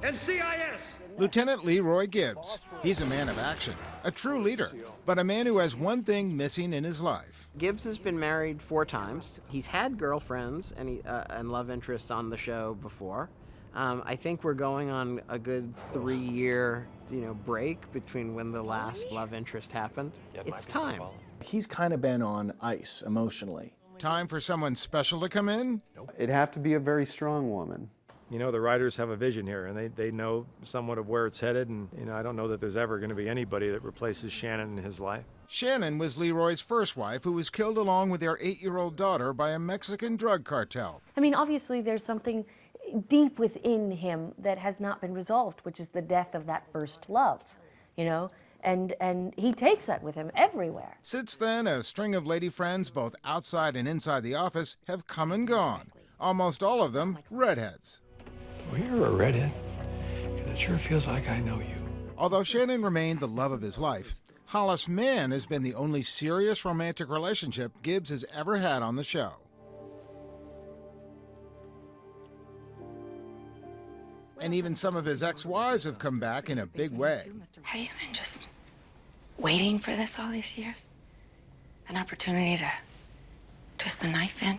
NCIS! Lieutenant Leroy Gibbs. He's a man of action, a true leader, but a man who has one thing missing in his life. Gibbs has been married 4 times. He's had girlfriends and love interests on the show before. I think we're going on a good 3-year, break between when the last love interest happened. It's time. He's kind of been on ice emotionally. Time for someone special to come in? It'd have to be a very strong woman. You know, the writers have a vision here, and they know somewhat of where it's headed, and I don't know that there's ever going to be anybody that replaces Shannon in his life. Shannon was Leroy's first wife, who was killed along with their 8-year-old daughter by a Mexican drug cartel. I mean, obviously there's something deep within him that has not been resolved, which is the death of that first love, and he takes that with him everywhere. Since then, a string of lady friends, both outside and inside the office, have come and gone. Almost all of them redheads. Well, you're a redhead, because it sure feels like I know you. Although Shannon remained the love of his life, Hollis Mann has been the only serious romantic relationship Gibbs has ever had on the show. And even some of his ex-wives have come back in a big way. Have you been just waiting for this all these years? An opportunity to twist the knife in?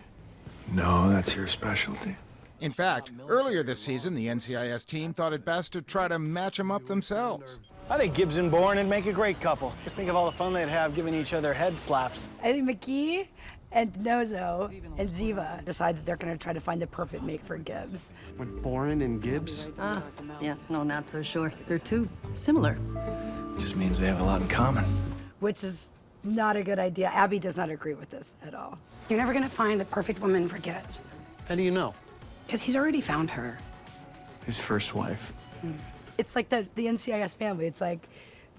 No, that's your specialty. In fact, earlier this season, the NCIS team thought it best to try to match them up themselves. I think Gibbs and Bourne would make a great couple. Just think of all the fun they'd have giving each other head slaps. I think McGee and Nozo and Ziva decided they're going to try to find the perfect mate for Gibbs. With Bourne and Gibbs? Yeah, no, not so sure. They're too similar. Just means they have a lot in common. Which is not a good idea. Abby does not agree with this at all. You're never gonna find the perfect woman for Gibbs. How do you know? Because he's already found her. His first wife. It's like the NCIS family. It's like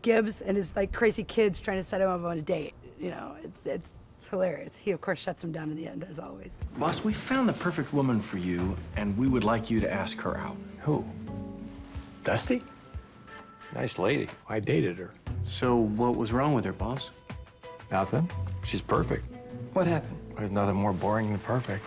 Gibbs and his crazy kids trying to set him up on a date. It's hilarious. He, of course, shuts him down in the end, as always. Boss, we found the perfect woman for you, and we would like you to ask her out. Who? Dusty? Nice lady. I dated her. So what was wrong with her, boss? Nothing. She's perfect. What happened? There's nothing more boring than perfect.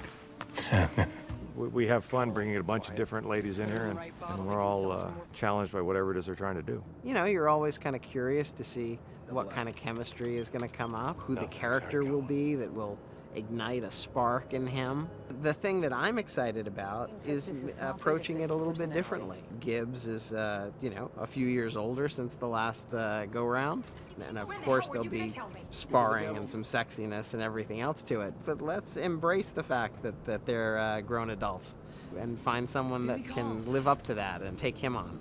We have fun bringing a bunch of different ladies in here, and we're all challenged by whatever it is they're trying to do. You're always kind of curious to see what kind of chemistry is going to come up, who the character will be that will ignite a spark in him. The thing that I'm excited about is approaching it a little bit differently. Gibbs is, a few years older since the last go-round. And of course there'll be sparring and some sexiness and everything else to it. But let's embrace the fact that they're grown adults and find someone that can live up to that and take him on.